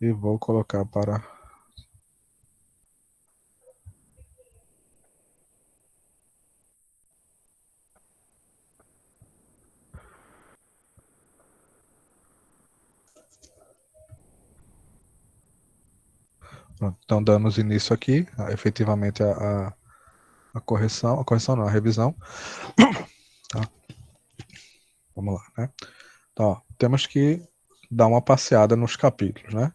e vou colocar para... Pronto, então damos início aqui, efetivamente a correção não, a revisão, tá? Vamos lá, né? Então, ó, temos que dar uma passeada nos capítulos, né?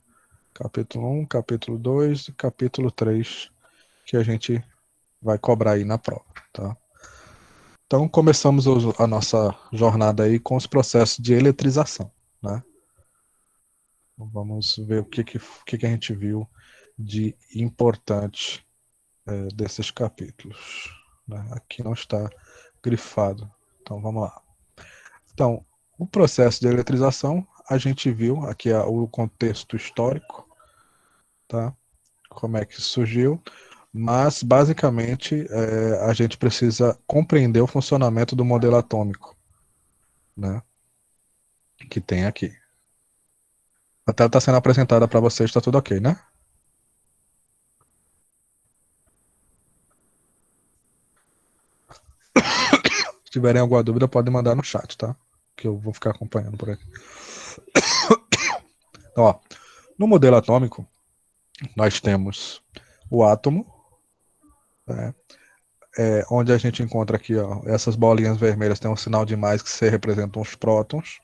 Capítulo 1, capítulo 2 e capítulo 3, que a gente vai cobrar aí na prova, tá? Então, começamos a nossa jornada aí com os processos de eletrização, né? Então, vamos ver o que a gente viu de importante desses capítulos, né? Aqui não está grifado, então vamos lá. Então, o processo de eletrização, a gente viu aqui o contexto histórico, tá? Como é que surgiu, mas basicamente a gente precisa compreender o funcionamento do modelo atômico, né? Que tem aqui. A tela está sendo apresentada para vocês, está tudo ok, né? Se tiverem alguma dúvida, podem mandar no chat, tá? Que eu vou ficar acompanhando por aqui. Então, ó, no modelo atômico, nós temos o átomo, né? Onde a gente encontra aqui, ó, essas bolinhas vermelhas tem um sinal de mais que se representam os prótons.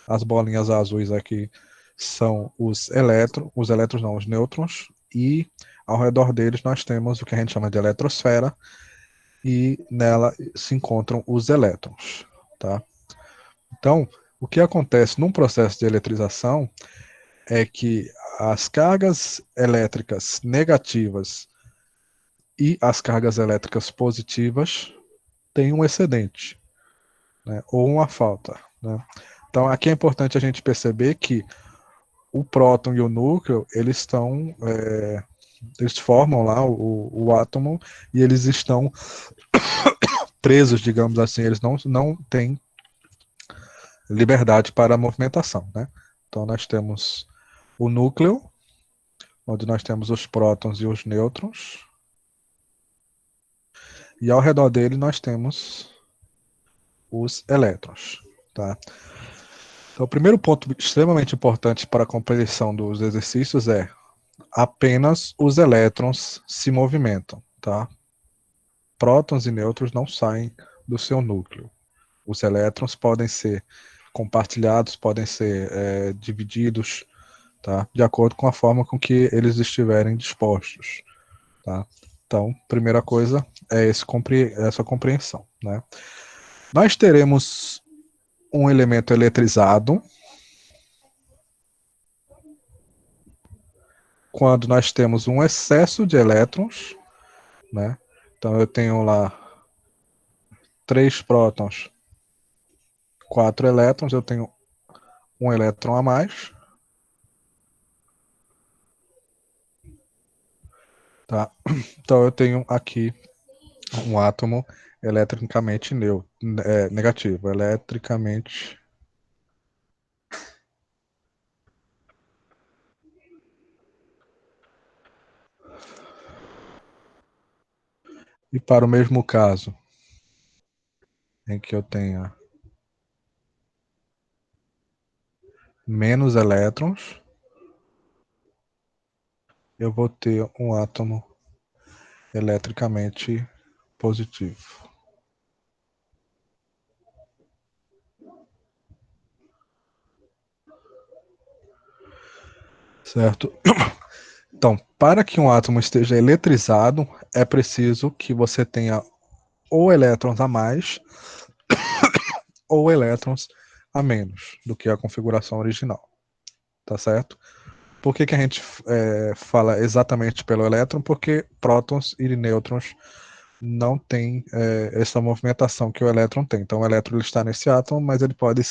As bolinhas azuis aqui são os elétrons não, os nêutrons, e ao redor deles nós temos o que a gente chama de eletrosfera, e nela se encontram os elétrons, tá? Então, o que acontece num processo de eletrização é que as cargas elétricas negativas e as cargas elétricas positivas têm um excedente, né, ou uma falta, né? Então, aqui é importante a gente perceber que o próton e o núcleo, eles formam lá o átomo e eles estão presos, digamos assim, eles não têm liberdade para a movimentação, né? Então, nós temos o núcleo, onde nós temos os prótons e os nêutrons, e ao redor dele nós temos os elétrons, tá? Então, o primeiro ponto extremamente importante para a compreensão dos exercícios é apenas os elétrons se movimentam, tá? Prótons e nêutrons não saem do seu núcleo. Os elétrons podem ser compartilhados, podem ser divididos, tá? De acordo com a forma com que eles estiverem dispostos, tá? Então, primeira coisa é essa compreensão, né? Nós teremos um elemento eletrizado quando nós temos um excesso de elétrons, né? Então eu tenho lá 3 prótons, 4 elétrons, eu tenho um elétron a mais, tá? Então eu tenho aqui um átomo eletricamente negativo, eletricamente. E para o mesmo caso em que eu tenha menos elétrons, eu vou ter um átomo eletricamente positivo. Certo? Então, para que um átomo esteja eletrizado, é preciso que você tenha ou elétrons a mais ou elétrons a menos do que a configuração original. Tá certo? Por que a gente fala exatamente pelo elétron? Porque prótons e nêutrons não têm essa movimentação que o elétron tem. Então, o elétron ele está nesse átomo, mas ele pode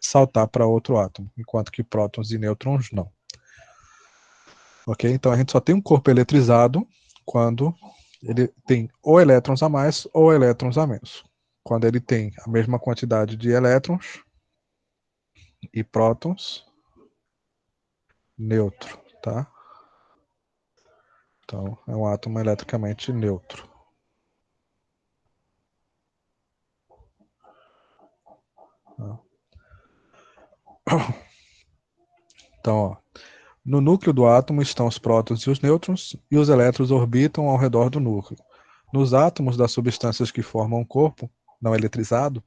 saltar para outro átomo, enquanto que prótons e nêutrons não. Ok? Então, a gente só tem um corpo eletrizado quando ele tem ou elétrons a mais ou elétrons a menos. Quando ele tem a mesma quantidade de elétrons e prótons, neutro, tá? Então, é um átomo eletricamente neutro. Então, ó, no núcleo do átomo estão os prótons e os nêutrons, e os elétrons orbitam ao redor do núcleo. Nos átomos das substâncias que formam o corpo não eletrizado,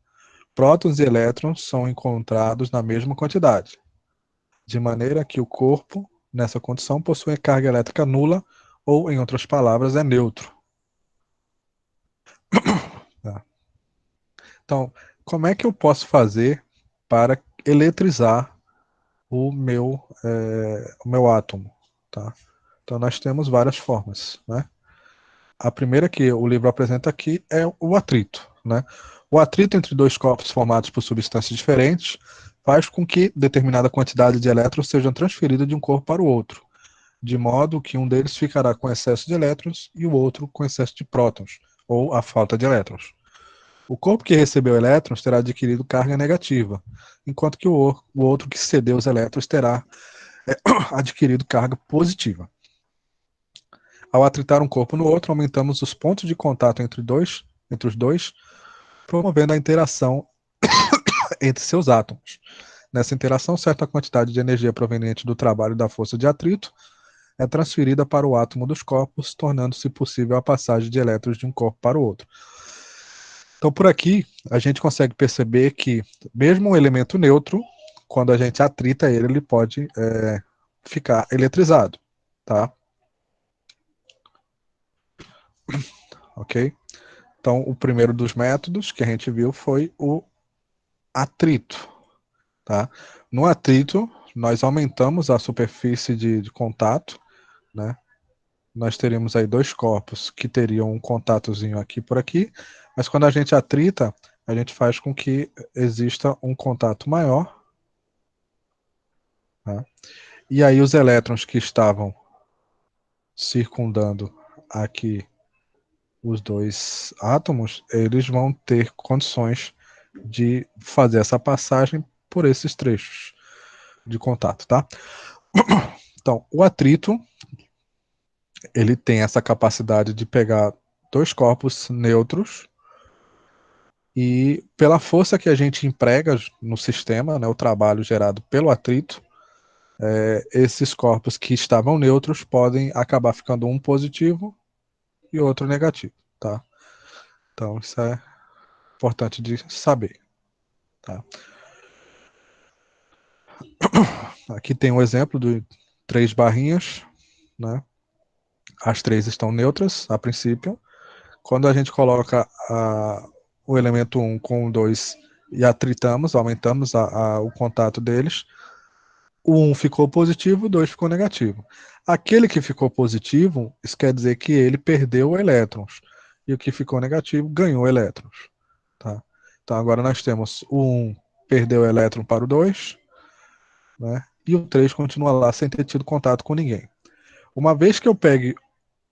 prótons e elétrons são encontrados na mesma quantidade, de maneira que o corpo, nessa condição, possui carga elétrica nula, ou, em outras palavras, é neutro. Tá? Então, como é que eu posso fazer para eletrizar o meu átomo? Tá? Então, nós temos várias formas, né? A primeira que o livro apresenta aqui é o atrito, né? O atrito entre dois corpos formados por substâncias diferentes faz com que determinada quantidade de elétrons sejam transferidos de um corpo para o outro, de modo que um deles ficará com excesso de elétrons e o outro com excesso de prótons, ou a falta de elétrons. O corpo que recebeu elétrons terá adquirido carga negativa, enquanto que o outro que cedeu os elétrons terá adquirido carga positiva. Ao atritar um corpo no outro, aumentamos os pontos de contato entre os dois, promovendo a interação entre seus átomos. Nessa interação, certa quantidade de energia proveniente do trabalho da força de atrito é transferida para o átomo dos corpos, tornando-se possível a passagem de elétrons de um corpo para o outro. Então, por aqui, a gente consegue perceber que, mesmo um elemento neutro, quando a gente atrita ele, ele pode ficar eletrizado, tá? Ok? Então, o primeiro dos métodos que a gente viu foi o atrito, tá? No atrito, nós aumentamos a superfície de contato, né? Nós teríamos aí dois corpos que teriam um contatozinho aqui por aqui, mas quando a gente atrita, a gente faz com que exista um contato maior, tá? E aí os elétrons que estavam circundando aqui os dois átomos, eles vão ter condições de fazer essa passagem por esses trechos de contato, tá? Então, o atrito, ele tem essa capacidade de pegar dois corpos neutros e pela força que a gente emprega no sistema, né, o trabalho gerado pelo atrito, esses corpos que estavam neutros podem acabar ficando um positivo e outro negativo, tá? Então, isso é importante de saber, tá? Aqui tem um exemplo de três barrinhas, né? As três estão neutras a princípio. Quando a gente coloca o elemento 1 com o 2 e atritamos, aumentamos o contato deles, o 1 ficou positivo, o 2 ficou negativo. Aquele que ficou positivo, isso quer dizer que ele perdeu elétrons. E o que ficou negativo ganhou elétrons. Tá? Então agora nós temos o 1 perdeu o elétron para o 2, né? E o 3 continua lá sem ter tido contato com ninguém. Uma vez que eu pegue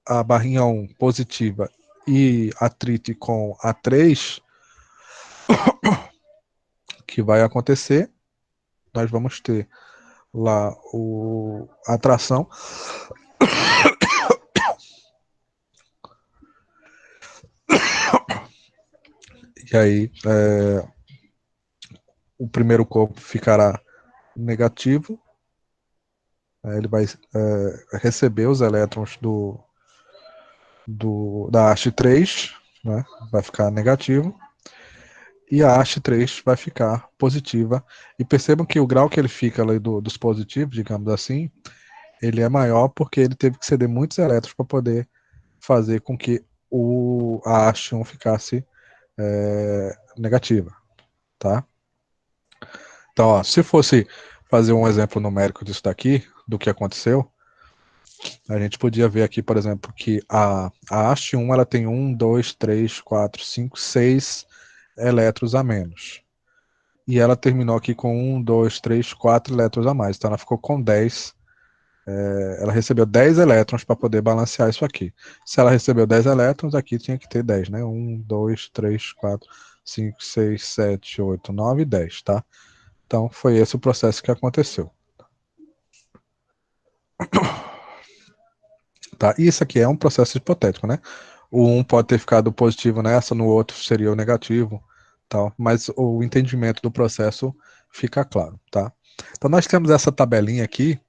a barrinha 1 positiva e atrite com a 3, que vai acontecer, nós vamos ter lá a atração. E aí o primeiro corpo ficará negativo, ele vai receber os elétrons da haste 3, né? Vai ficar negativo, e a haste 3 vai ficar positiva. E percebam que o grau que ele fica ali dos positivos, digamos assim, ele é maior porque ele teve que ceder muitos elétrons para poder fazer com que a haste 1 ficasse negativa, tá? Então, ó, se fosse fazer um exemplo numérico disso daqui, do que aconteceu, a gente podia ver aqui, por exemplo, que a haste 1 ela tem 1, 2, 3, 4, 5, 6 elétrons a menos. E ela terminou aqui com 1, 2, 3, 4 elétrons a mais. Então ela ficou com 10. Ela recebeu 10 elétrons para poder balancear isso aqui. Se ela recebeu 10 elétrons, aqui tinha que ter 10, né? 1, 2, 3, 4, 5, 6, 7, 8, 9, 10, tá? Então foi esse o processo que aconteceu. Tá? E isso aqui é um processo hipotético, né? O um pode ter ficado positivo nessa, no outro seria o negativo, tal, mas o entendimento do processo fica claro, tá? Então nós temos essa tabelinha aqui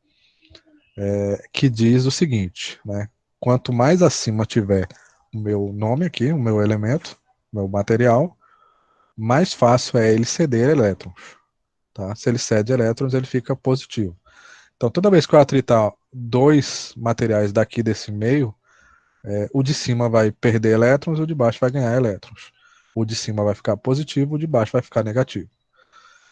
que diz o seguinte, né? Quanto mais acima tiver o meu nome aqui, o meu elemento, o meu material, mais fácil é ele ceder elétrons, tá? Se ele cede elétrons, ele fica positivo. Então toda vez que eu atritar dois materiais daqui desse meio, o de cima vai perder elétrons, o de baixo vai ganhar elétrons. O de cima vai ficar positivo, o de baixo vai ficar negativo.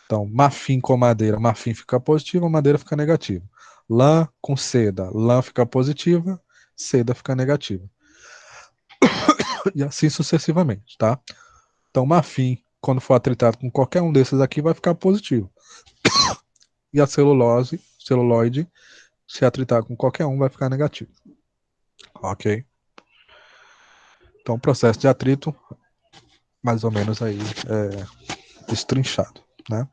Então, marfim com madeira, marfim fica positivo, madeira fica negativa. Lã com seda, lã fica positiva, seda fica negativa. E assim sucessivamente, tá? Então, marfim, quando for atritado com qualquer um desses aqui, vai ficar positivo. E a celuloide, se atritar com qualquer um, vai ficar negativo. Ok? Então, o processo de atrito, mais ou menos aí, destrinchado, né?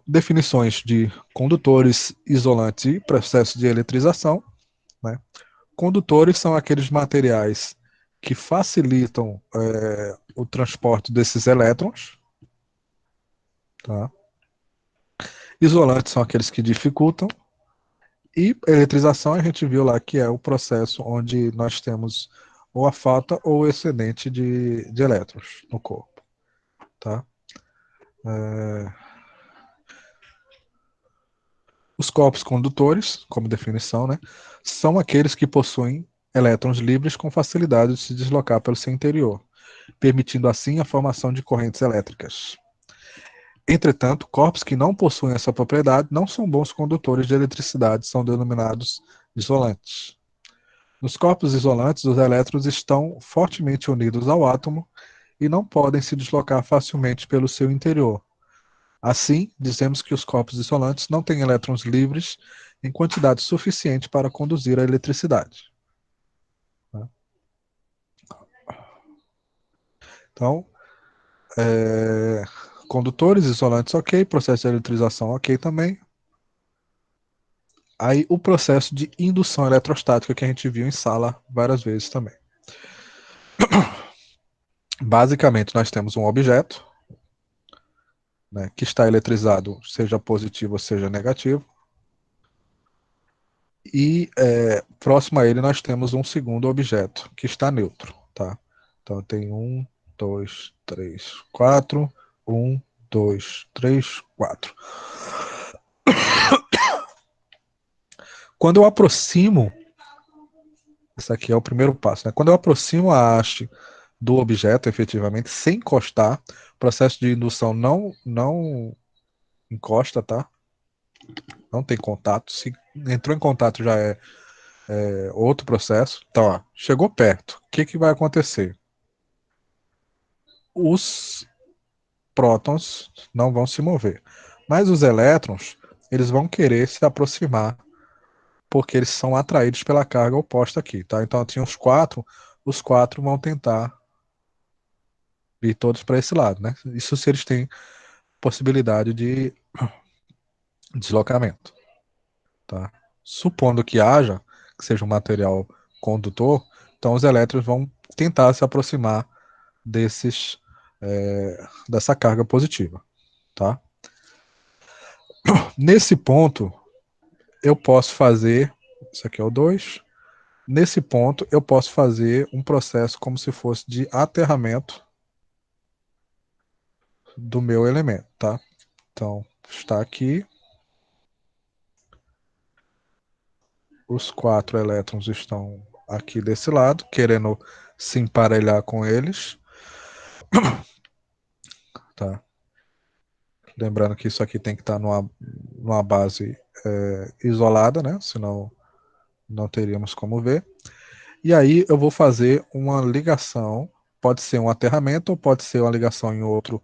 Definições de condutores, isolantes e processos de eletrização, né? Condutores são aqueles materiais que facilitam o transporte desses elétrons, tá? Isolantes são aqueles que dificultam, e eletrização a gente viu lá que é o processo onde nós temos ou a falta ou o excedente de elétrons no corpo, tá? Os corpos condutores, como definição, né, são aqueles que possuem elétrons livres com facilidade de se deslocar pelo seu interior, permitindo assim a formação de correntes elétricas. Entretanto, corpos que não possuem essa propriedade não são bons condutores de eletricidade, são denominados isolantes. Nos corpos isolantes, os elétrons estão fortemente unidos ao átomo e não podem se deslocar facilmente pelo seu interior. Assim, dizemos que os corpos isolantes não têm elétrons livres em quantidade suficiente para conduzir a eletricidade. Então, condutores, isolantes, ok, processo de eletrização, ok também. Aí o processo de indução eletrostática que a gente viu em sala várias vezes também. Basicamente, nós temos um objeto, né, que está eletrizado, seja positivo ou seja negativo. E próximo a ele nós temos um segundo objeto, que está neutro. Tá? Então tem 1, 2, 3, 4. 1, 2, 3, 4. Quando eu aproximo, esse aqui é o primeiro passo, né? Quando eu aproximo a haste do objeto, efetivamente, sem encostar, o processo de indução não encosta, tá? Não tem contato. Se entrou em contato já é outro processo. Então, ó, chegou perto. O que, que vai acontecer? Os prótons não vão se mover. Mas os elétrons, eles vão querer se aproximar, porque eles são atraídos pela carga oposta aqui, tá? Então, tinha os quatro vão tentar vir todos para esse lado, né? Isso se eles têm possibilidade de deslocamento, tá? Supondo que haja, que seja um material condutor, então os elétrons vão tentar se aproximar desses, dessa carga positiva, tá? Nesse ponto, eu posso fazer, isso aqui é o 2. Nesse ponto, eu posso fazer um processo como se fosse de aterramento do meu elemento, tá? Então, está aqui. Os quatro elétrons estão aqui desse lado, querendo se emparelhar com eles, tá? Lembrando que isso aqui tem que estar numa base isolada, né? Senão não teríamos como ver. E aí eu vou fazer uma ligação, pode ser um aterramento ou pode ser uma ligação em outro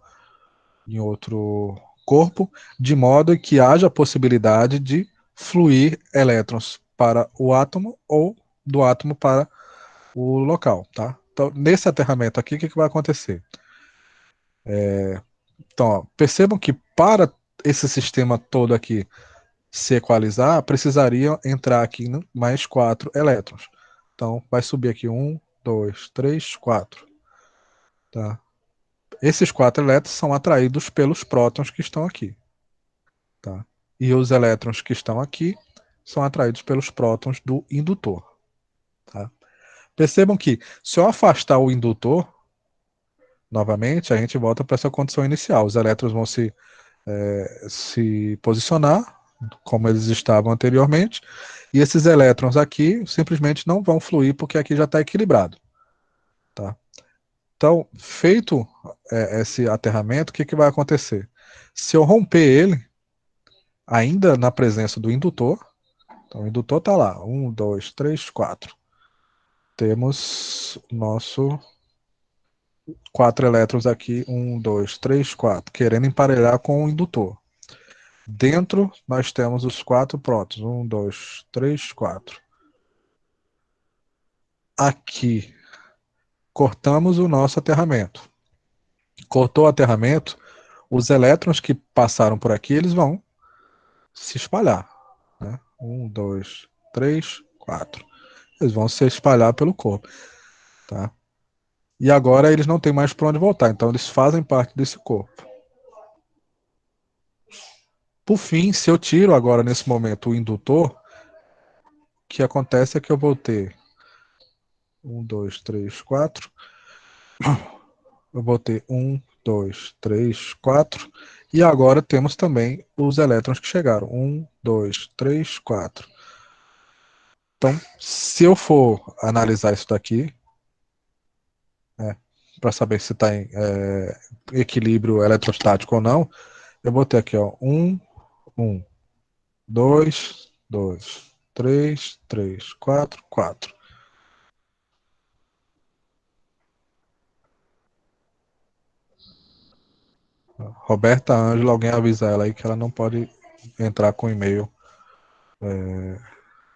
corpo, de modo que haja a possibilidade de fluir elétrons para o átomo ou do átomo para o local, tá? Então, nesse aterramento aqui, o que vai acontecer? Então, ó, percebam que para esse sistema todo aqui se equalizar, precisaria entrar aqui mais 4 elétrons. Então, vai subir aqui 1, 2, 3, 4. Tá? Esses 4 elétrons são atraídos pelos prótons que estão aqui. Tá? E os elétrons que estão aqui são atraídos pelos prótons do indutor. Tá? Percebam que, se eu afastar o indutor, novamente, a gente volta para essa condição inicial. Os elétrons vão se posicionar, como eles estavam anteriormente, e esses elétrons aqui simplesmente não vão fluir, porque aqui já está equilibrado. Tá? Então, feito esse aterramento, o que vai acontecer? Se eu romper ele, ainda na presença do indutor, então o indutor está lá, 1, 2, 3, 4. Temos nosso 4 elétrons aqui, 1, 2, 3, 4, querendo emparelhar com o indutor. Dentro, nós temos os 4 prótons, 1, 2, 3, 4. Aqui, cortamos o nosso aterramento. Cortou o aterramento, os elétrons que passaram por aqui, eles vão se espalhar. Né? 1, 2, 3, 4. Eles vão se espalhar pelo corpo. Tá? E agora eles não têm mais para onde voltar, então eles fazem parte desse corpo. Por fim, se eu tiro agora nesse momento o indutor, o que acontece é que eu vou ter 1, 2, 3, 4. Eu vou ter 1, 2, 3, 4. E agora temos também os elétrons que chegaram. 1, 2, 3, 4. Então, se eu for analisar isso daqui, para saber se está em equilíbrio eletrostático ou não, eu vou ter aqui, ó, 1, 1, 2, 2, 3, 3, 4, 4. Roberta Ângela, alguém avisar ela aí que ela não pode entrar com e-mail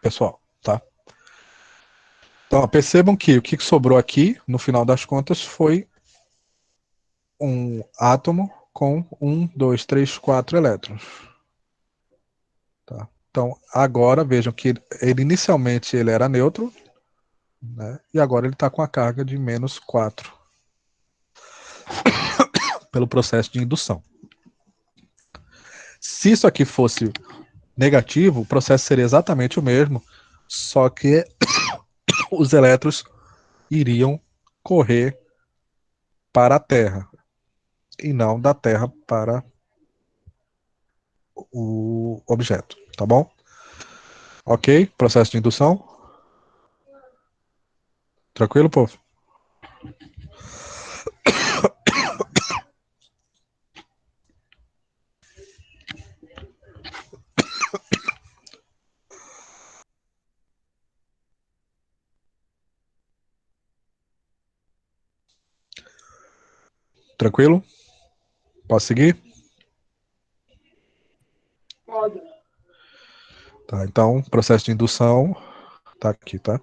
pessoal, tá? Então, ó, percebam que o que sobrou aqui, no final das contas, foi um átomo com 1, 2, 3, 4 elétrons. Tá? Então, agora vejam que ele inicialmente ele era neutro, né? E agora ele está com a carga de menos 4 pelo processo de indução. Se isso aqui fosse negativo, o processo seria exatamente o mesmo, só que os elétrons iriam correr para a Terra e não da Terra para o objeto, tá bom? Ok? Processo de indução? Tranquilo, povo? Tranquilo? Posso seguir? Pode. Tá, então, processo de indução tá aqui, tá?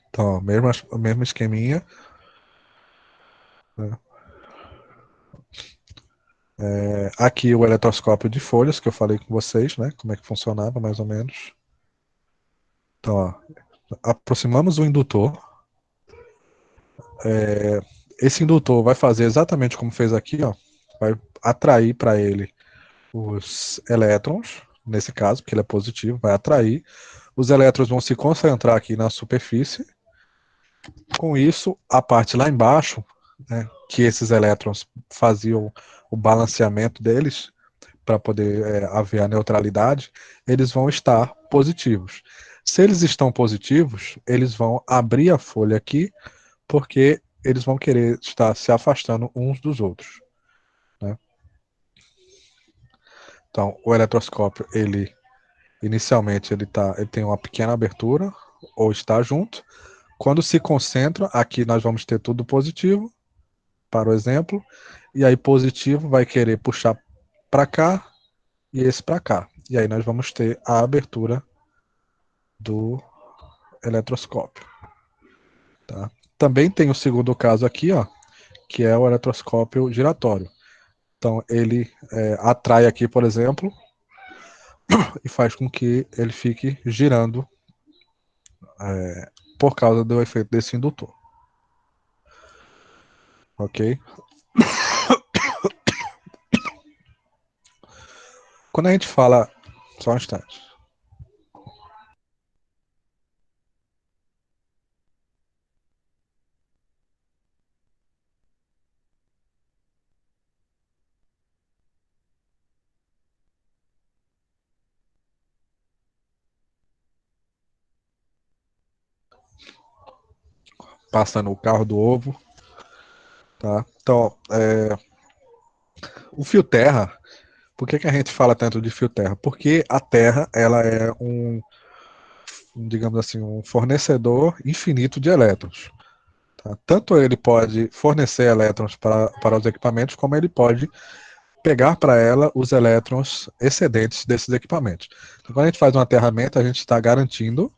Então, ó, mesmo esqueminha. Né? Aqui o eletroscópio de folhas, que eu falei com vocês, né? Como é que funcionava, mais ou menos. Então, ó, aproximamos o indutor. Esse indutor vai fazer exatamente como fez aqui, ó. Vai atrair para ele os elétrons, nesse caso, porque ele é positivo, vai atrair. Os elétrons vão se concentrar aqui na superfície. Com isso, a parte lá embaixo, né, que esses elétrons faziam o balanceamento deles, para poder haver a neutralidade, eles vão estar positivos. Se eles estão positivos, eles vão abrir a folha aqui, porque eles vão querer estar se afastando uns dos outros. Né? Então, o eletroscópio, ele inicialmente ele tem uma pequena abertura, ou está junto. Quando se concentra, aqui nós vamos ter tudo positivo, para o exemplo, e aí positivo vai querer puxar para cá e esse para cá. E aí nós vamos ter a abertura do eletroscópio. Tá? Também tem o segundo caso aqui, ó, que é o eletroscópio giratório. Então, ele atrai aqui, por exemplo, e faz com que ele fique girando por causa do efeito desse indutor. Ok? Quando a gente fala... Só um instante. Passando o carro do ovo. Tá? Então, o fio terra... Por que a gente fala tanto de fio terra? Porque a terra, ela é digamos assim, um fornecedor infinito de elétrons. Tá? Tanto ele pode fornecer elétrons para os equipamentos, como ele pode pegar para ela os elétrons excedentes desses equipamentos. Então, quando a gente faz um aterramento, a gente está garantindo,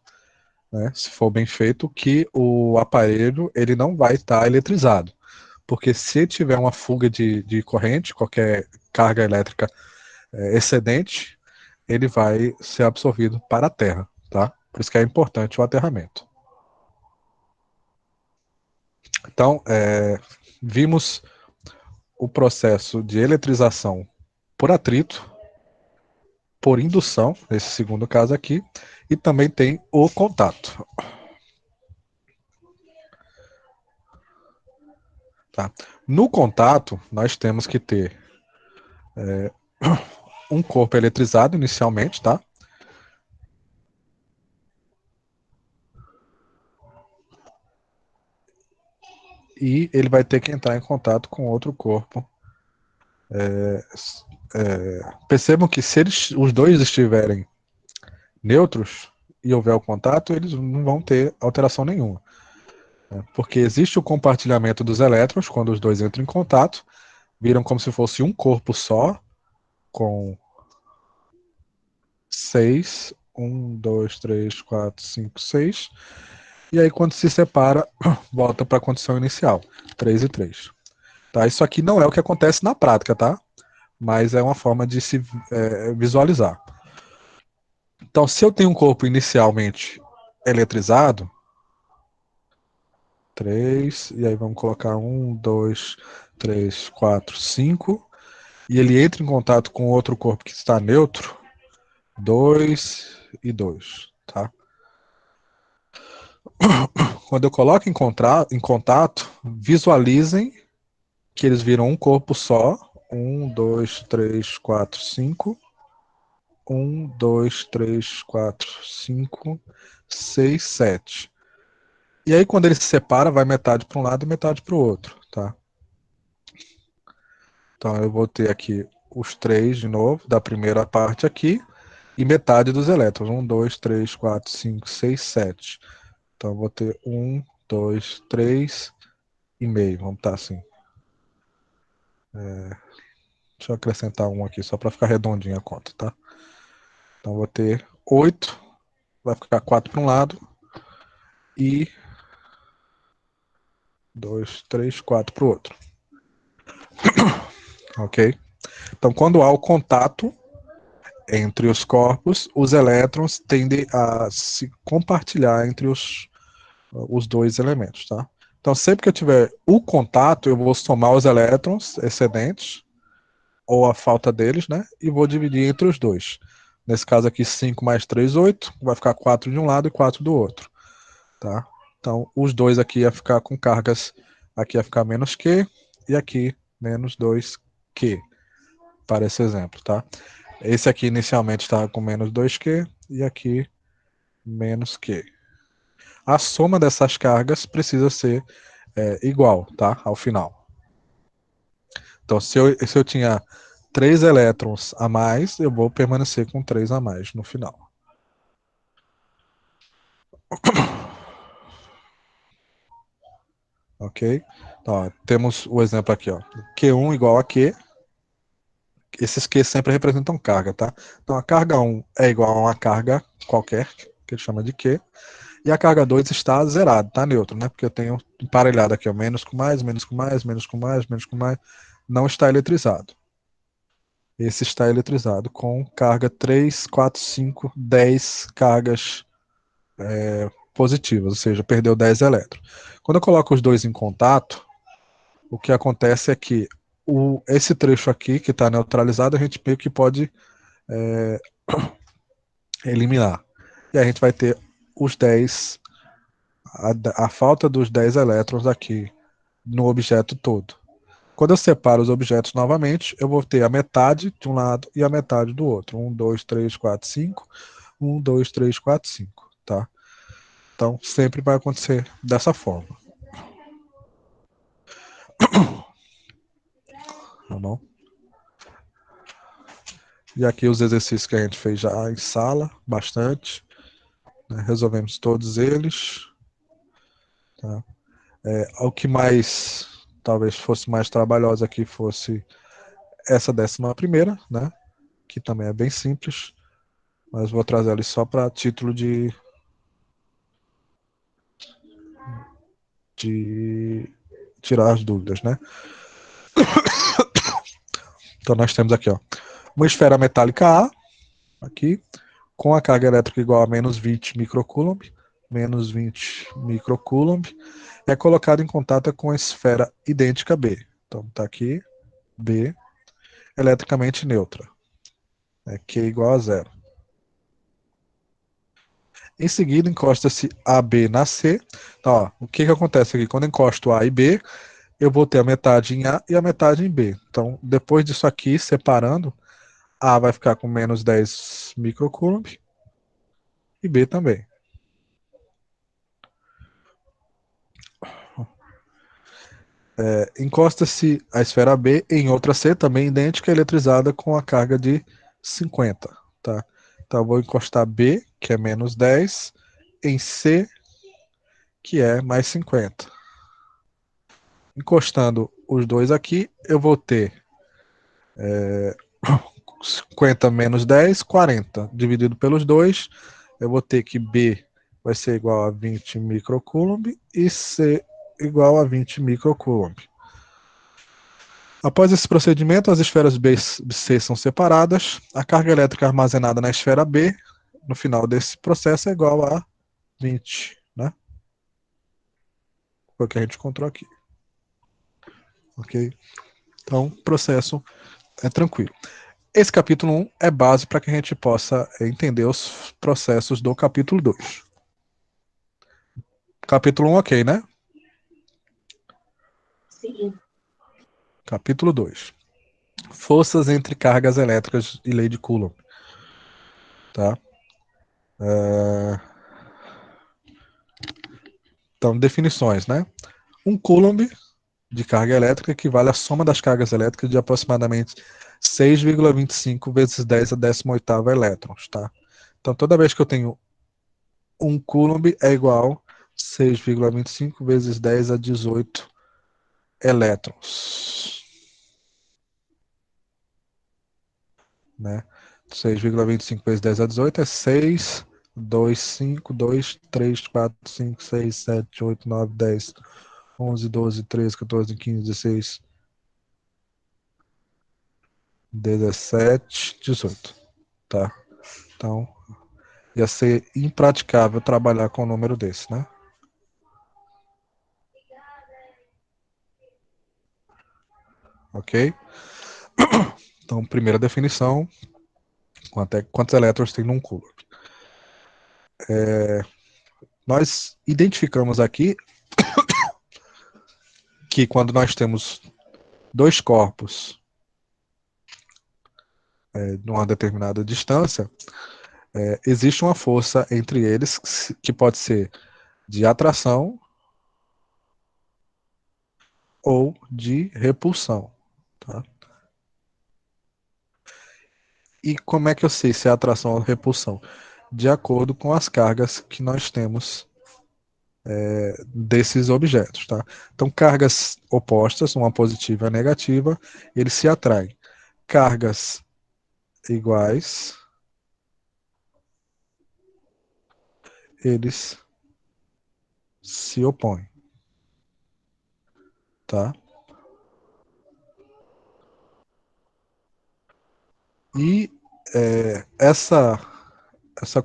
né, se for bem feito, que o aparelho ele não vai estar eletrizado. Porque se tiver uma fuga de corrente, qualquer carga elétrica excedente, ele vai ser absorvido para a Terra. Tá? Por isso que é importante o aterramento. Então, vimos o processo de eletrização por atrito, por indução, nesse segundo caso aqui, e também tem o contato. Tá? No contato, nós temos que ter um corpo eletrizado inicialmente, tá? E ele vai ter que entrar em contato com outro corpo. Percebam que se os dois estiverem neutros e houver o contato, eles não vão ter alteração nenhuma. Porque existe o compartilhamento dos elétrons quando os dois entram em contato, viram como se fosse um corpo só, com 6, 1, 2, 3, 4, 5, 6. E aí, quando se separa, volta para a condição inicial, 3 e 3. Tá? Isso aqui não é o que acontece na prática, tá? Mas é uma forma de se visualizar. Então, se eu tenho um corpo inicialmente eletrizado, 3, e aí vamos colocar 1, 2, 3, 4, 5, e ele entra em contato com outro corpo que está neutro, 2 e 2, tá? Quando eu coloco em contato, visualizem que eles viram um corpo só. 1, 2, 3, 4, 5. 1, 2, 3, 4, 5, 6, 7. E aí, quando ele se separa, vai metade para um lado e metade para o outro, tá? Então, eu vou ter aqui os três de novo, da primeira parte aqui, e metade dos elétrons. 1, 2, 3, 4, 5, 6, 7. Então, eu vou ter 1, 2, 3 e meio, vamos estar assim. Deixa eu acrescentar um aqui, só para ficar redondinha a conta, tá? Então, eu vou ter 8, vai ficar 4 para um lado e 2, 3, 4 para o outro. Ok? Então, quando há o contato entre os corpos, os elétrons tendem a se compartilhar entre os dois elementos, tá? Então, sempre que eu tiver o contato, eu vou somar os elétrons excedentes, ou a falta deles, né? E vou dividir entre os dois. Nesse caso aqui, 5 mais 3, 8. Vai ficar 4 de um lado e 4 do outro, tá? Então, os dois aqui ia ficar com cargas, aqui ia ficar menos Q, e aqui menos 2Q, para esse exemplo, tá? Esse aqui inicialmente estava com menos 2Q, e aqui menos Q. A soma dessas cargas precisa ser igual, tá? Ao final. Então, se eu tinha 3 elétrons a mais, eu vou permanecer com 3 a mais no final. Ok? Então, ó, temos o exemplo aqui, ó. Q1 igual a Q. Esses Q sempre representam carga, tá? Então, a carga 1 é igual a uma carga qualquer, que ele chama de Q. E a carga 2 está zerada, está neutro, né? Porque eu tenho emparelhado aqui, ó, menos com mais, menos com mais, menos com mais, menos com mais. Não está eletrizado. Esse está eletrizado com carga 3, 4, 5, 10 cargas positivas, ou seja, perdeu 10 elétrons. Quando eu coloco os dois em contato, o que acontece é que esse trecho aqui, que está neutralizado, a gente meio que pode eliminar. E a gente vai ter os 10, a falta dos 10 elétrons aqui no objeto todo. Quando eu separo os objetos novamente, eu vou ter a metade de um lado e a metade do outro. 1, 2, 3, 4, 5. 1, 2, 3, 4, 5. Tá? Então, sempre vai acontecer dessa forma. Tá bom? E aqui os exercícios que a gente fez já em sala, bastante. Né? Resolvemos todos eles. Tá? O que mais, talvez fosse mais trabalhoso aqui, fosse essa 11ª, né? Que também é bem simples. Mas vou trazer ali só para título de tirar as dúvidas, né? Então nós temos aqui, ó, uma esfera metálica A, aqui, com a carga elétrica igual a menos 20 microcoulomb, menos 20 microcoulomb, é colocado em contato com a esfera idêntica B. Então tá aqui, B, eletricamente neutra, Q igual a zero. Em seguida, encosta-se AB na C. Então, ó, o que acontece aqui? Quando eu encosto A e B, eu vou ter a metade em A e a metade em B. Então, depois disso aqui, separando, A vai ficar com menos 10 microcoulomb e B também. Encosta-se a esfera B em outra C, também idêntica, eletrizada com a carga de 50. Tá? Então, eu vou encostar B, que é menos 10, em C, que é mais 50. Encostando os dois aqui, eu vou ter 50 menos 10, 40. Dividido pelos dois, eu vou ter que B vai ser igual a 20 microcoulomb e C igual a 20 microcoulomb. Após esse procedimento, as esferas B e C são separadas. A carga elétrica armazenada na esfera B, no final desse processo, é igual a 20, né? Foi o que a gente encontrou aqui. Ok? Então, o processo é tranquilo. Esse capítulo 1 é base para que a gente possa entender os processos do capítulo 2. Capítulo 1, ok, né? Sim. Capítulo 2. Forças entre cargas elétricas e lei de Coulomb. Tá? Então, definições, né? Um Coulomb de carga elétrica equivale à soma das cargas elétricas de aproximadamente 6,25 vezes 10 a 18ª elétrons, tá? Então, toda vez que eu tenho um Coulomb é igual a 6,25 vezes 10 a 18 elétrons, né? 6,25 vezes 10 a 18 é 6, 2, 5, 2, 3, 4, 5, 6, 7, 8, 9, 10, 11, 12, 13, 14, 15, 16, 17, 18, tá? Então, ia ser impraticável trabalhar com um número desse, né? Ok? Então, primeira definição, quantos elétrons tem num Coulomb? Nós identificamos aqui que quando nós temos dois corpos numa determinada distância, existe uma força entre eles que pode ser de atração ou de repulsão. Tá? E como é que eu sei se é atração ou repulsão? De acordo com as cargas que nós temos desses objetos. Tá? Então, cargas opostas, uma positiva e a negativa, eles se atraem. Cargas iguais, eles se opõem. Tá? E essa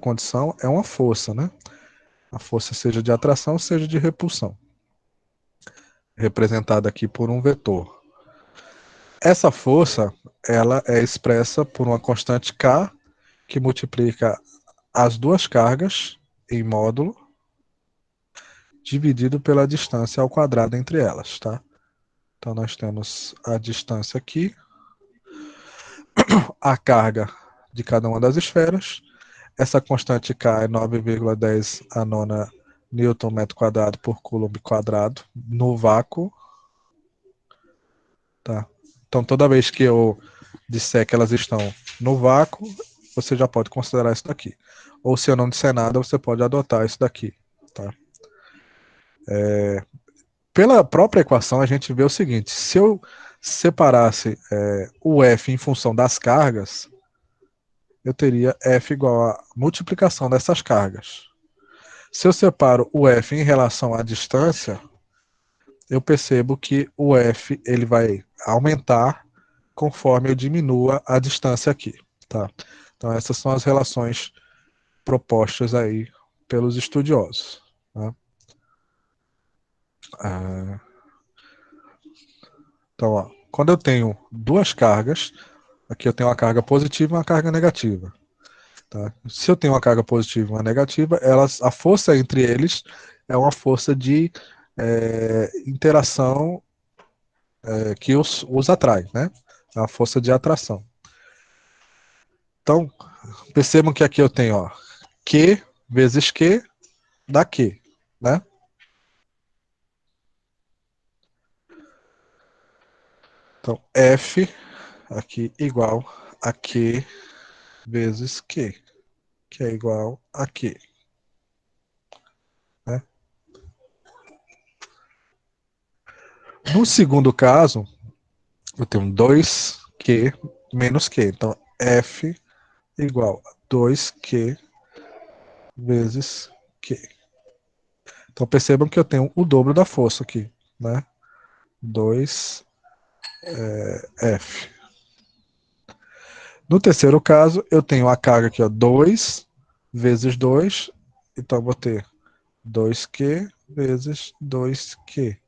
condição é uma força, né? A força seja de atração, seja de repulsão, representada aqui por um vetor. Essa força, ela é expressa por uma constante K, que multiplica as duas cargas em módulo, dividido pela distância ao quadrado entre elas, tá? Então nós temos a distância aqui, a carga de cada uma das esferas. Essa constante K é 9,10 a nona Newton metro quadrado por Coulomb quadrado no vácuo. Tá? Então toda vez que eu disser que elas estão no vácuo, você já pode considerar isso daqui. Ou se eu não disser nada, você pode adotar isso daqui. Tá? Pela própria equação, a gente vê o seguinte: se eu separasse o F em função das cargas, eu teria F igual a multiplicação dessas cargas. Se eu separo o F em relação à distância, eu percebo que o F ele vai aumentar conforme eu diminua a distância aqui. Tá? Então essas são as relações propostas aí pelos estudiosos. Tá? Então, ó, quando eu tenho duas cargas, aqui eu tenho uma carga positiva e uma carga negativa. Tá? Se eu tenho uma carga positiva e uma negativa, a força entre eles é uma força de interação que os atrai, né? É uma força de atração. Então, percebam que aqui eu tenho ó, Q vezes Q dá Q, né? Então, F aqui igual a Q vezes Q, que é igual a Q. Né? No segundo caso, eu tenho 2Q menos Q. Então, F igual a 2Q vezes Q. Então, percebam que eu tenho o dobro da força aqui, né? 2F. No terceiro caso, eu tenho a carga aqui, ó, 2 vezes 2. Então, eu vou ter 2Q vezes 2Q,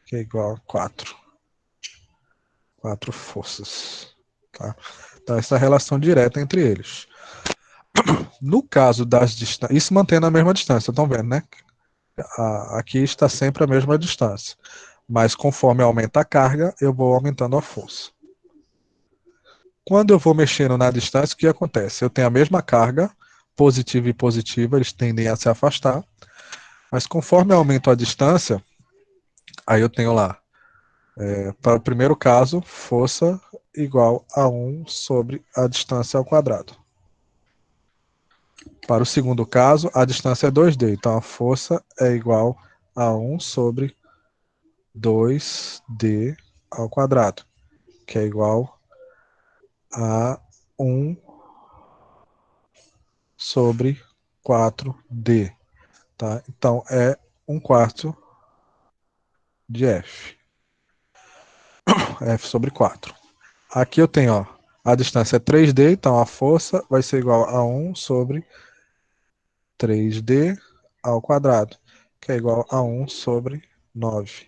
que é igual a 4. 4 forças. Tá? Então, essa é a relação direta entre eles. No caso das distâncias, isso mantendo a mesma distância, estão vendo, né? Aqui está sempre a mesma distância. Mas conforme aumenta a carga, eu vou aumentando a força. Quando eu vou mexendo na distância, o que acontece? Eu tenho a mesma carga, positiva e positiva, eles tendem a se afastar. Mas conforme eu aumento a distância, aí eu tenho lá, para o primeiro caso, força igual a 1 sobre a distância ao quadrado. Para o segundo caso, a distância é 2D, então a força é igual a 1 sobre 2D ao quadrado, que é igual a 1 sobre 4D. Tá? Então é 1/4 de F sobre 4. Aqui eu tenho, ó, a distância é 3D, então a força vai ser igual a 1 sobre 3D ao quadrado, que é igual a 1 sobre 9D.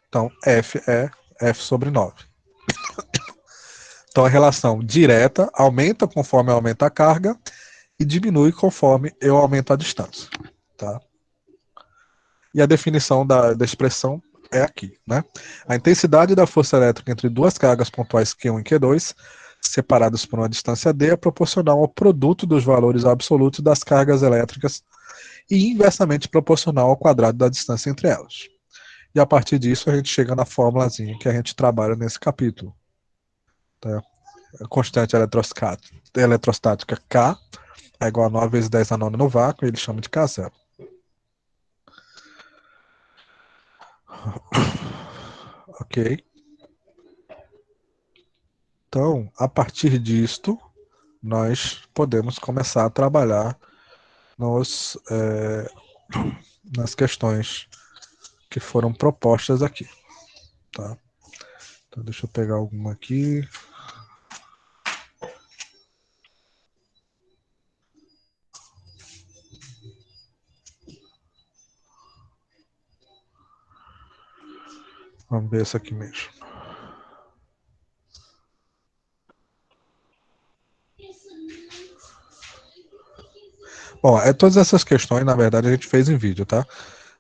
Então, F é F sobre 9. Então, a relação direta aumenta conforme aumenta a carga e diminui conforme eu aumento a distância. Tá? E a definição da expressão é aqui. Né? A intensidade da força elétrica entre duas cargas pontuais Q1 e Q2, separadas por uma distância D, é proporcional ao produto dos valores absolutos das cargas elétricas e inversamente proporcional ao quadrado da distância entre elas. E a partir disso a gente chega na fórmulazinha que a gente trabalha nesse capítulo. Tá? A constante eletrostática K é igual a 9 vezes 10 a nona no vácuo, e ele chama de K0. Ok? Então, a partir disto, nós podemos começar a trabalhar nas questões que foram propostas aqui. Tá? Então, deixa eu pegar alguma aqui. Vamos ver essa aqui mesmo. Bom, todas essas questões, na verdade, a gente fez em vídeo, tá?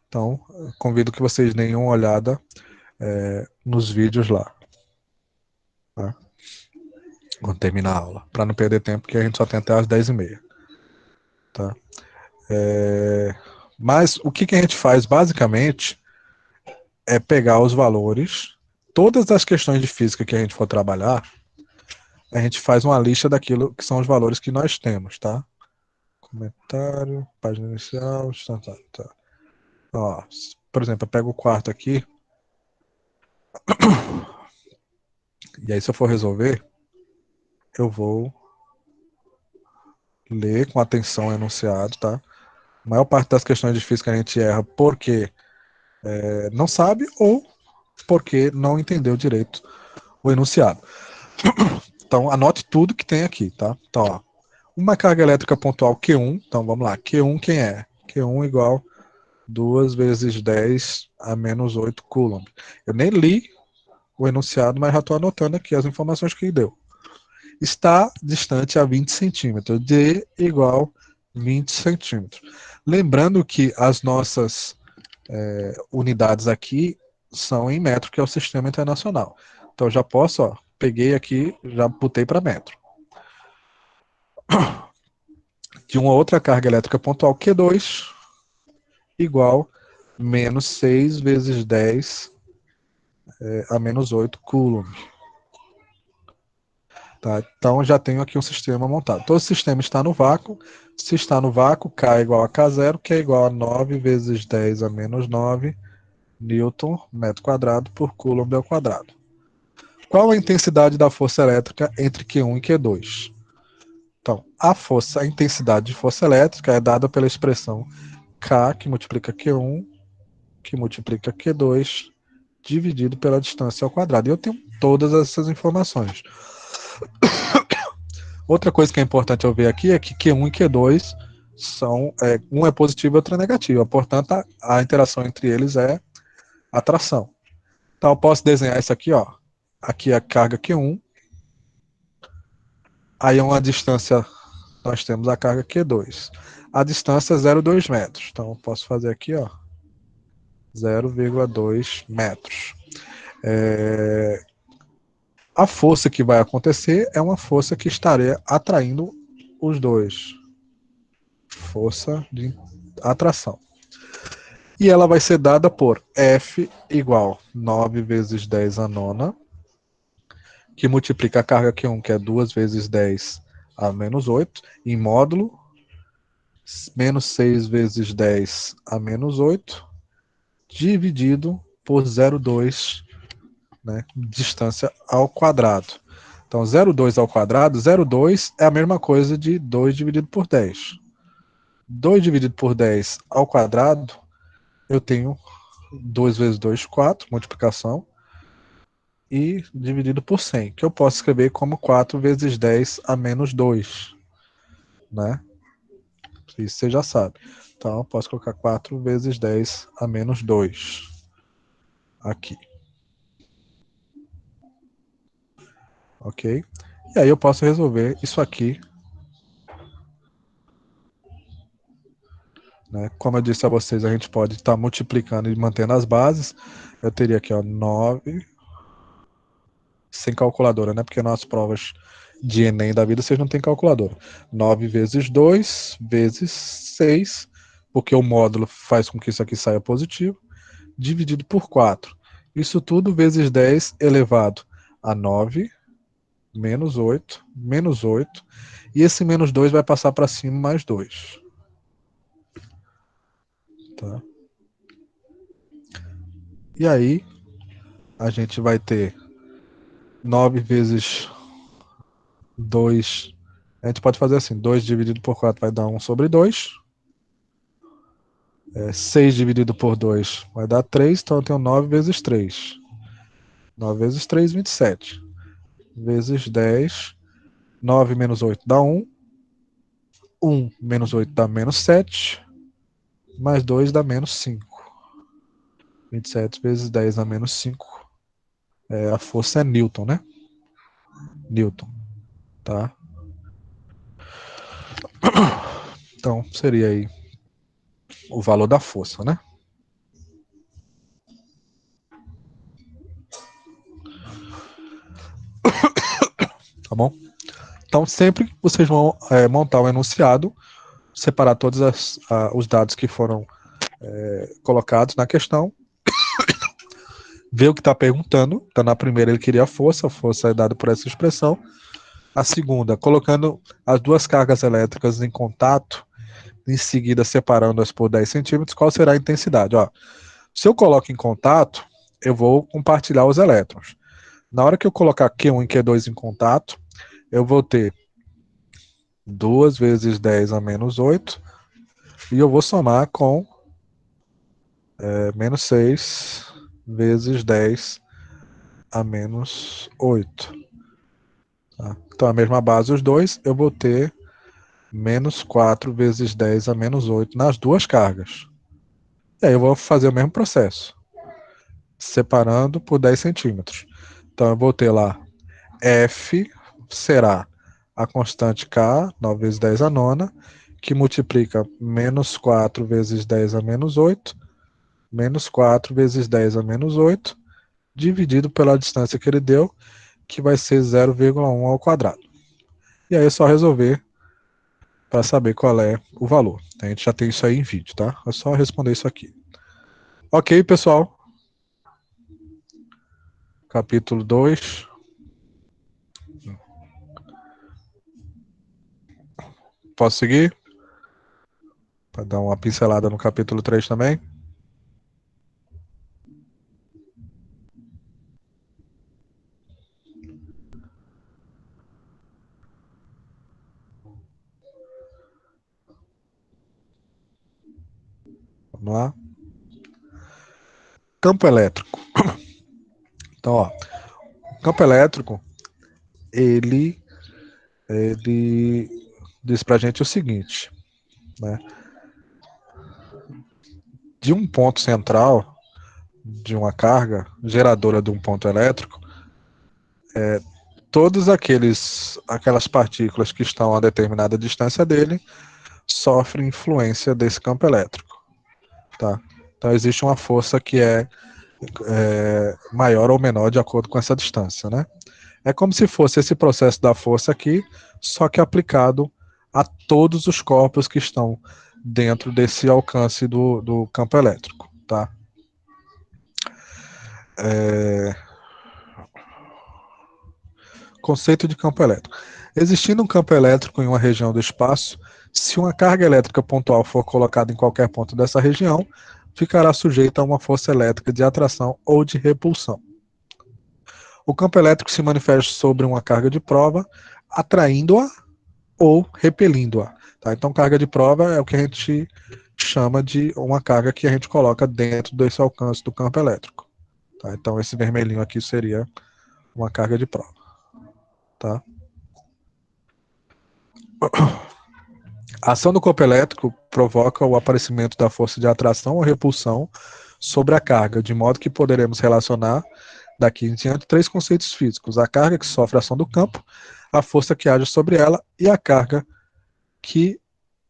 Então, convido que vocês deem uma olhada nos vídeos lá, tá? Quando terminar a aula, para não perder tempo, porque a gente só tem até as 10h30, tá? Mas o que a gente faz, basicamente, é pegar os valores, todas as questões de física que a gente for trabalhar, a gente faz uma lista daquilo que são os valores que nós temos, tá? Comentário, página inicial, tá. Ó, por exemplo, eu pego o quarto aqui, e aí se eu for resolver, eu vou ler com atenção o enunciado, tá? A maior parte das questões de física a gente erra porque não sabe ou porque não entendeu direito o enunciado. Então, anote tudo que tem aqui, tá? Então, ó, uma carga elétrica pontual Q1, então vamos lá, Q1 quem é? Q1 igual 2 vezes 10 a menos 8 coulomb. Eu nem li o enunciado, mas já estou anotando aqui as informações que ele deu. Está distante a 20 centímetros, D igual 20 centímetros. Lembrando que as nossas unidades aqui são em metro, que é o sistema internacional. Então, já posso, ó, peguei aqui, já botei para metro. De uma outra carga elétrica pontual Q2 igual menos 6 vezes 10 a menos 8 coulomb. Tá? Então já tenho aqui um sistema montado. Todo sistema está no vácuo. Se está no vácuo, K é igual a K0, que é igual a 9 vezes 10 a menos 9 Newton, metro quadrado, por Coulomb ao quadrado. Qual a intensidade da força elétrica entre Q1 e Q2? Então, a intensidade de força elétrica é dada pela expressão K, que multiplica Q1, que multiplica Q2, dividido pela distância ao quadrado. E eu tenho todas essas informações. Outra coisa que é importante eu ver aqui é que Q1 e Q2 são, um é positivo e outro é negativo. Portanto, a interação entre eles é atração. Então, eu posso desenhar isso aqui, ó. Aqui é a carga Q1. Aí, a uma distância, nós temos a carga Q2. A distância é 0,2 metros. Então, eu posso fazer aqui, ó, 0,2 metros. A força que vai acontecer é uma força que estaria atraindo os dois. Força de atração. E ela vai ser dada por F igual 9 vezes 10 a nona, que multiplica a carga Q1, que é 2 vezes 10 a menos 8, em módulo, menos 6 vezes 10 a menos 8, dividido por 0,2, né, distância ao quadrado. Então, 0,2 ao quadrado, 0,2 é a mesma coisa de 2 dividido por 10. 2 dividido por 10 ao quadrado, eu tenho 2 vezes 2, 4, multiplicação, e dividido por 100, que eu posso escrever como 4 vezes 10 a menos 2, né? Isso você já sabe. Então, eu posso colocar 4 vezes 10 a menos 2 aqui. Ok? E aí eu posso resolver isso aqui, né? Como eu disse a vocês, a gente pode estar multiplicando e mantendo as bases. Eu teria aqui, ó, 9, sem calculadora, né? Porque nas provas de Enem da vida vocês não têm calculadora. 9 vezes 2 vezes 6, porque o módulo faz com que isso aqui saia positivo, dividido por 4. Isso tudo vezes 10 elevado a 9, menos 8, e esse menos 2 vai passar para cima mais 2. Tá? E aí, a gente vai ter 9 vezes 2. A gente pode fazer assim: 2 dividido por 4 vai dar 1 sobre 2. 6 dividido por 2 vai dar 3, então eu tenho 9 vezes 3. 9 vezes 3, 27. Vezes 10. 9 menos 8 dá 1. 1 menos 8 dá menos 7. Mais 2 dá menos 5. 27 vezes 10 dá menos 5. A força é Newton, né? Newton, tá? Então, seria aí o valor da força, né? Tá bom? Então, sempre vocês vão montar um enunciado, separar todos os dados que foram colocados na questão, ver o que está perguntando. Então, na primeira ele queria a força é dada por essa expressão. A segunda, colocando as duas cargas elétricas em contato, em seguida separando-as por 10 centímetros, qual será a intensidade? Ó, se eu coloco em contato, eu vou compartilhar os elétrons. Na hora que eu colocar Q1 e Q2 em contato, eu vou ter 2 vezes 10 a menos 8, e eu vou somar com menos 6 vezes 10 a menos 8. Tá? Então, a mesma base, os dois, eu vou ter menos 4 vezes 10 a menos 8 nas duas cargas. E aí eu vou fazer o mesmo processo, separando por 10 centímetros. Então, eu vou ter lá F será a constante K, 9 vezes 10 a nona, que multiplica menos 4 vezes 10 a menos 8, menos 4 vezes 10 a menos 8, dividido pela distância que ele deu, que vai ser 0,1 ao quadrado. E aí é só resolver para saber qual é o valor. A gente já tem isso aí em vídeo, tá? É só responder isso aqui. Ok, pessoal. Capítulo 2. Posso seguir? Para dar uma pincelada no capítulo 3 também. Vamos lá. Campo elétrico. Então, ó, o campo elétrico, ele diz pra gente o seguinte, né? De um ponto central, de uma carga geradora de um ponto elétrico, todas aquelas partículas que estão a determinada distância dele sofrem influência desse campo elétrico, tá? Então existe uma força que é maior ou menor de acordo com essa distância, né? É como se fosse esse processo da força aqui, só que aplicado a todos os corpos que estão dentro desse alcance do campo elétrico, tá? Conceito de campo elétrico. Existindo um campo elétrico em uma região do espaço, se uma carga elétrica pontual for colocada em qualquer ponto dessa região, ficará sujeita a uma força elétrica de atração ou de repulsão. O campo elétrico se manifesta sobre uma carga de prova, atraindo-a ou repelindo-a. Tá? Então, carga de prova é o que a gente chama de uma carga que a gente coloca dentro desse alcance do campo elétrico. Tá? Então, esse vermelhinho aqui seria uma carga de prova. Tá? A ação do campo elétrico provoca o aparecimento da força de atração ou repulsão sobre a carga, de modo que poderemos relacionar daqui em diante três conceitos físicos: a carga que sofre a ação do campo, a força que age sobre ela e a carga que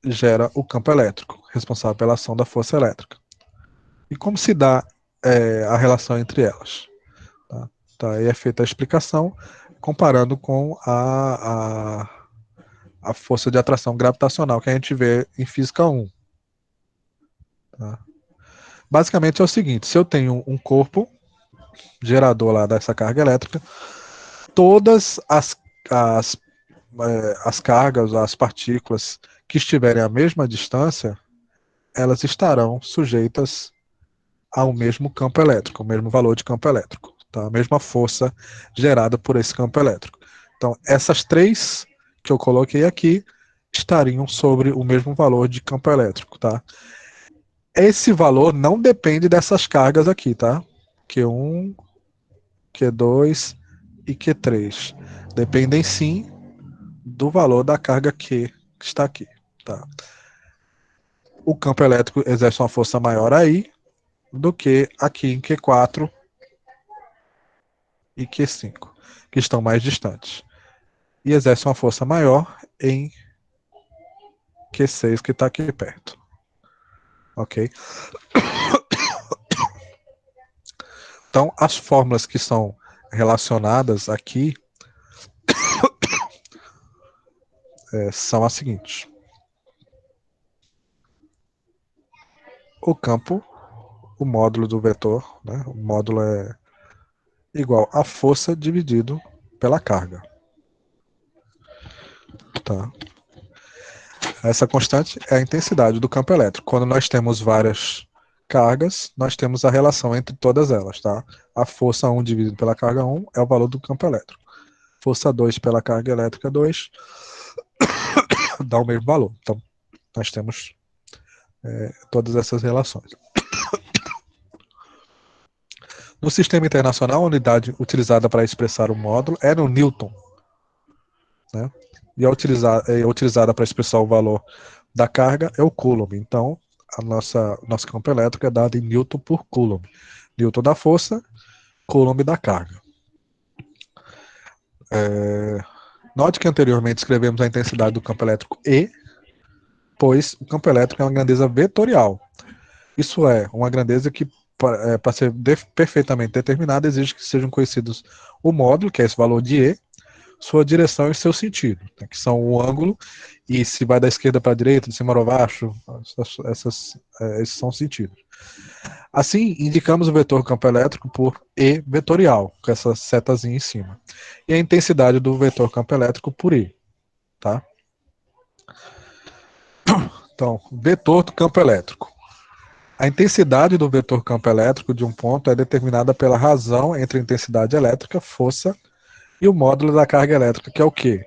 gera o campo elétrico, responsável pela ação da força elétrica. E como se dá a relação entre elas? Tá? Tá, aí é feita a explicação comparando com a força de atração gravitacional que a gente vê em Física 1. Tá? Basicamente é o seguinte: se eu tenho um corpo gerador lá dessa carga elétrica, todas as, as cargas, as partículas que estiverem à mesma distância, elas estarão sujeitas ao mesmo campo elétrico, ao mesmo valor de campo elétrico, tá? A mesma força gerada por esse campo elétrico. Então, essas três que eu coloquei aqui estariam sobre o mesmo valor de campo elétrico, tá? Esse valor não depende dessas cargas aqui, tá? Q1, Q2 e Q3 dependem sim do valor da carga Q que está aqui. Tá? O campo elétrico exerce uma força maior aí do que aqui em Q4 e Q5, que estão mais distantes. E exerce uma força maior em Q6, que está aqui perto. Ok? Então, as fórmulas que são relacionadas aqui são as seguintes. O campo, o módulo do vetor, né? O módulo é igual a força dividido pela carga. Tá? Essa constante é a intensidade do campo elétrico. Quando nós temos várias cargas, nós temos a relação entre todas elas. Tá? A força 1 dividido pela carga 1 é o valor do campo elétrico. Força 2 pela carga elétrica 2 dá o mesmo valor. Então, nós temos todas essas relações. No sistema internacional, a unidade utilizada para expressar o módulo era o Newton, né? E a utilizada para expressar o valor da carga é o Coulomb. Então, nosso campo elétrico é dado em Newton por Coulomb. Newton da força, Coulomb da carga. Note que anteriormente escrevemos a intensidade do campo elétrico E, pois o campo elétrico é uma grandeza vetorial. Isso é, uma grandeza que, para ser perfeitamente determinada, exige que sejam conhecidos o módulo, que é esse valor de E, sua direção e seu sentido, né, que são o ângulo, e se vai da esquerda para a direita, de cima para baixo, esses são os sentidos. Assim, indicamos o vetor campo elétrico por E vetorial, com essa setazinha em cima. E a intensidade do vetor campo elétrico por E. Tá? Então, vetor do campo elétrico. A intensidade do vetor campo elétrico de um ponto é determinada pela razão entre a intensidade elétrica, força, e o módulo da carga elétrica, que é o quê?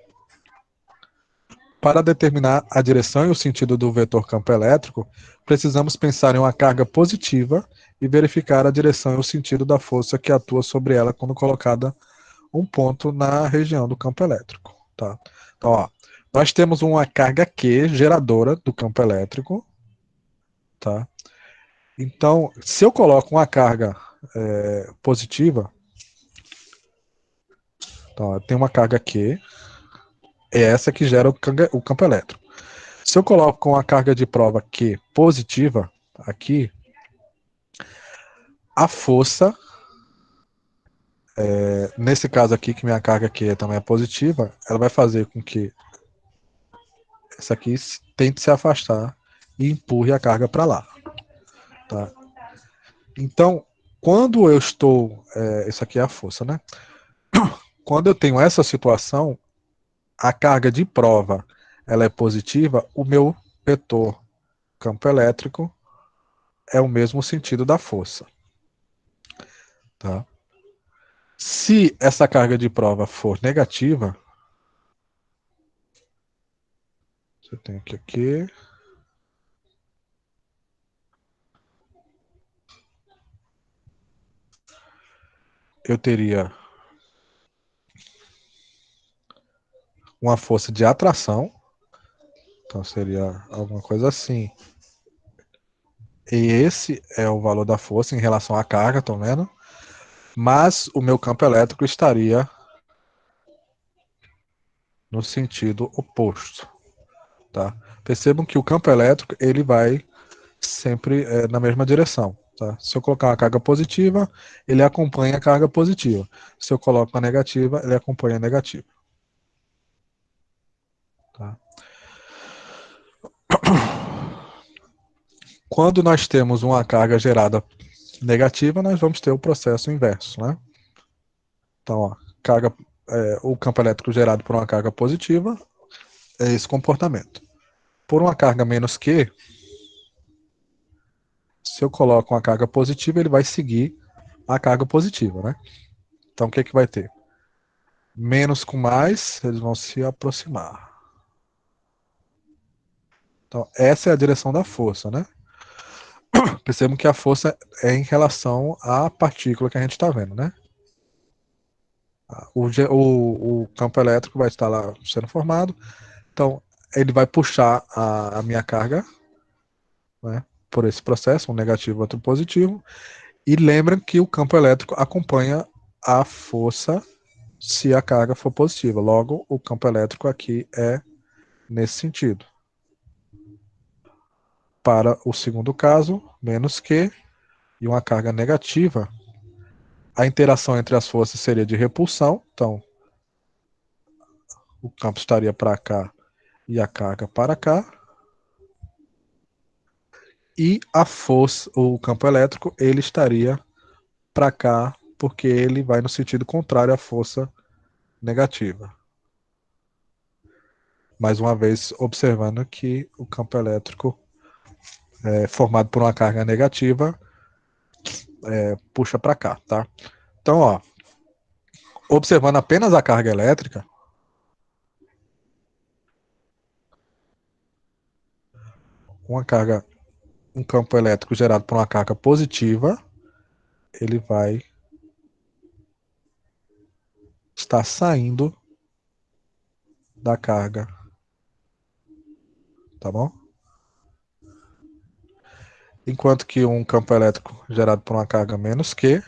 Para determinar a direção e o sentido do vetor campo elétrico, precisamos pensar em uma carga positiva e verificar a direção e o sentido da força que atua sobre ela quando colocada um ponto na região do campo elétrico. Tá? Então, ó, nós temos uma carga Q geradora do campo elétrico. Tá? Então, se eu coloco uma carga positiva, então, ó, tem uma carga Q, é essa que gera o campo elétrico. Se eu coloco uma carga de prova Q positiva aqui, a força, nesse caso aqui, que minha carga Q também é positiva, ela vai fazer com que essa aqui tente se afastar e empurre a carga para lá. Tá? Então, quando eu estou... isso aqui é a força, né? Quando eu tenho essa situação, a carga de prova ela é positiva, o meu vetor campo elétrico é o mesmo sentido da força. Tá? Se essa carga de prova for negativa, você tem aqui, eu teria uma força de atração, então seria alguma coisa assim. E esse é o valor da força em relação à carga, estão vendo? Mas o meu campo elétrico estaria no sentido oposto. Tá? Percebam que o campo elétrico ele vai sempre na mesma direção. Tá? Se eu colocar uma carga positiva, ele acompanha a carga positiva. Se eu coloco uma negativa, ele acompanha a negativa. Tá? Quando nós temos uma carga gerada negativa, nós vamos ter o processo inverso. Né? Então, ó, o campo elétrico gerado por uma carga positiva é esse comportamento. Por uma carga menos Q, se eu coloco uma carga positiva, ele vai seguir a carga positiva, né? Então, o que que vai ter? Menos com mais, eles vão se aproximar. Então, essa é a direção da força, né? Percebam que a força é em relação à partícula que a gente está vendo, né? O campo elétrico vai estar lá sendo formado, então ele vai puxar a minha carga, né, por esse processo, um negativo, outro positivo, e lembra que o campo elétrico acompanha a força se a carga for positiva. Logo, o campo elétrico aqui é nesse sentido. Para o segundo caso, menos Q e uma carga negativa, a interação entre as forças seria de repulsão, então o campo estaria para cá e a carga para cá, e a força, o campo elétrico, ele estaria para cá, porque ele vai no sentido contrário à força negativa. Mais uma vez, observando que o campo elétrico é formado por uma carga negativa, puxa para cá, tá? Então, ó, observando apenas a carga elétrica, uma carga, um campo elétrico gerado por uma carga positiva, ele vai estar saindo da carga, tá bom? Enquanto que um campo elétrico gerado por uma carga menos Q,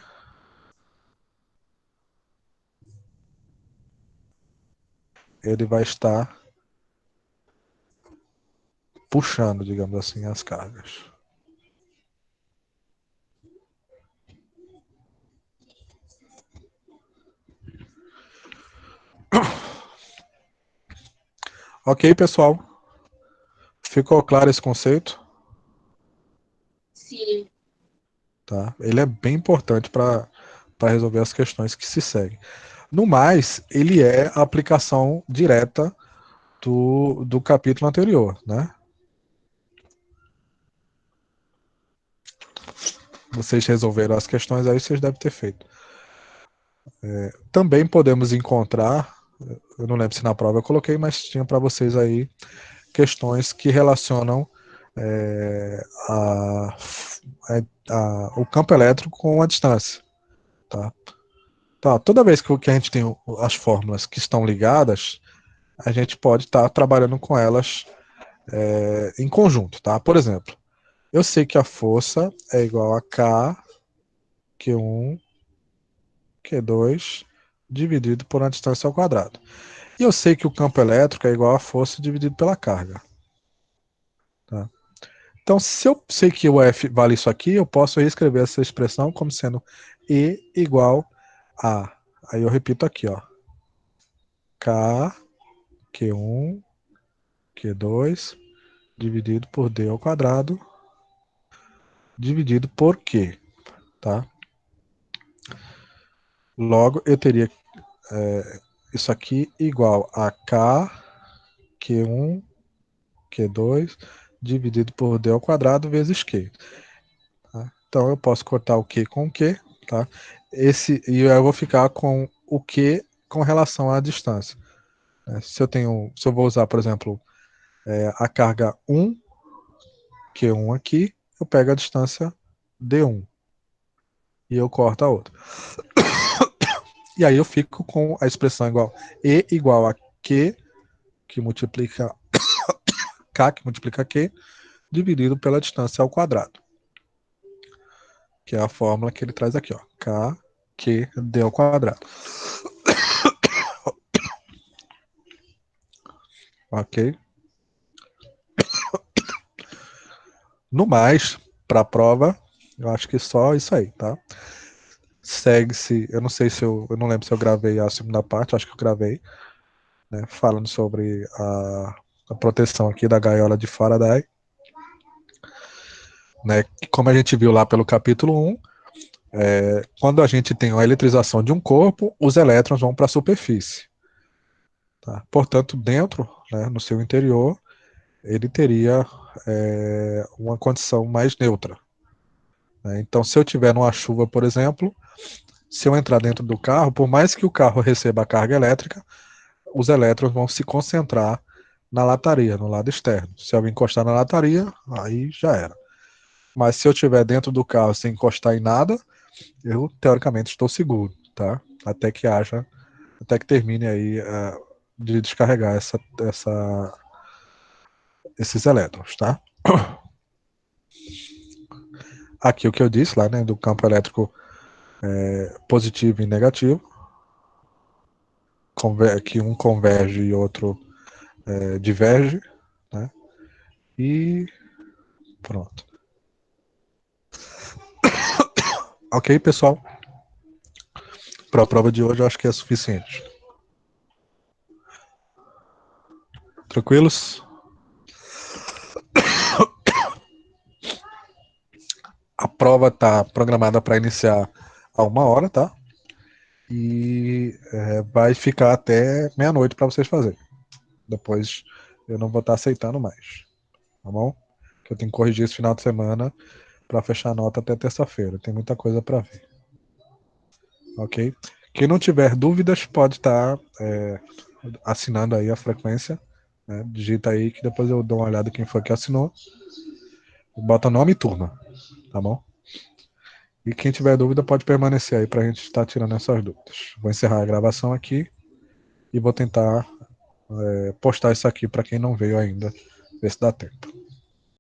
ele vai estar puxando, digamos assim, as cargas. Ok, pessoal? Ficou claro esse conceito? Sim. Tá? Ele é bem importante para resolver as questões que se seguem. No mais, ele é a aplicação direta do capítulo anterior, né? Vocês resolveram as questões aí, vocês devem ter feito. Também podemos encontrar, eu não lembro se na prova eu coloquei, mas tinha para vocês aí questões que relacionam é, a, o campo elétrico com a distância. Tá? Tá, toda vez que a gente tem as fórmulas que estão ligadas, a gente pode estar trabalhando com elas em conjunto. Tá? Por exemplo, eu sei que a força é igual a K, Q1, Q2, dividido por uma distância ao quadrado. E eu sei que o campo elétrico é igual a força dividido pela carga. Tá? Então, se eu sei que o F vale isso aqui, eu posso reescrever essa expressão como sendo E igual a. Aí eu repito aqui, ó. K, Q1, Q2, dividido por D ao quadrado, dividido por Q. Tá? Logo, eu teria isso aqui igual a K, Q1, Q2, dividido por D ao quadrado vezes Q. Tá? Então, eu posso cortar o Q com o Q, tá? E eu vou ficar com o Q com relação à distância. Se eu vou usar, por exemplo, a carga 1, Q1 aqui, eu pego a distância D1 e eu corto a outra. E aí eu fico com a expressão igual E igual a Q, que multiplica K, que multiplica Q, dividido pela distância ao quadrado. Que é a fórmula que ele traz aqui, ó. K, Q, D ao quadrado. Ok? No mais, para a prova, eu acho que só isso aí, tá? Segue-se, eu não sei se eu não lembro se eu gravei a segunda parte, acho que eu gravei, né? Falando sobre a proteção aqui da gaiola de Faraday, né? Como a gente viu lá pelo capítulo 1, quando a gente tem a eletrização de um corpo, os elétrons vão para a superfície. Tá? Portanto, dentro, né, no seu interior, ele teria uma condição mais neutra. Né? Então, se eu tiver numa chuva, por exemplo, se eu entrar dentro do carro, por mais que o carro receba a carga elétrica, os elétrons vão se concentrar na lataria, no lado externo. Se eu encostar na lataria, aí já era. Mas se eu estiver dentro do carro sem encostar em nada, eu teoricamente estou seguro, tá? Até que haja até que termine aí de descarregar esses elétrons, tá? Aqui o que eu disse lá, né, do campo elétrico positivo e negativo, que um converge e outro diverge, né? E pronto. Ok, pessoal? Para a prova de hoje eu acho que é suficiente. Tranquilos? A prova está programada para iniciar a 1 hora, tá? E vai ficar até meia-noite para vocês fazerem. Depois eu não vou estar aceitando mais, tá bom? Que eu tenho que corrigir esse final de semana para fechar a nota até terça-feira. Tem muita coisa para ver, ok? Quem não tiver dúvidas pode estar assinando aí a frequência, né? Digita aí que depois eu dou uma olhada quem foi que assinou. Bota nome e turma, tá bom? E quem tiver dúvida pode permanecer aí para a gente estar tirando essas dúvidas. Vou encerrar a gravação aqui e vou tentar postar isso aqui para quem não veio ainda, ver se dá tempo.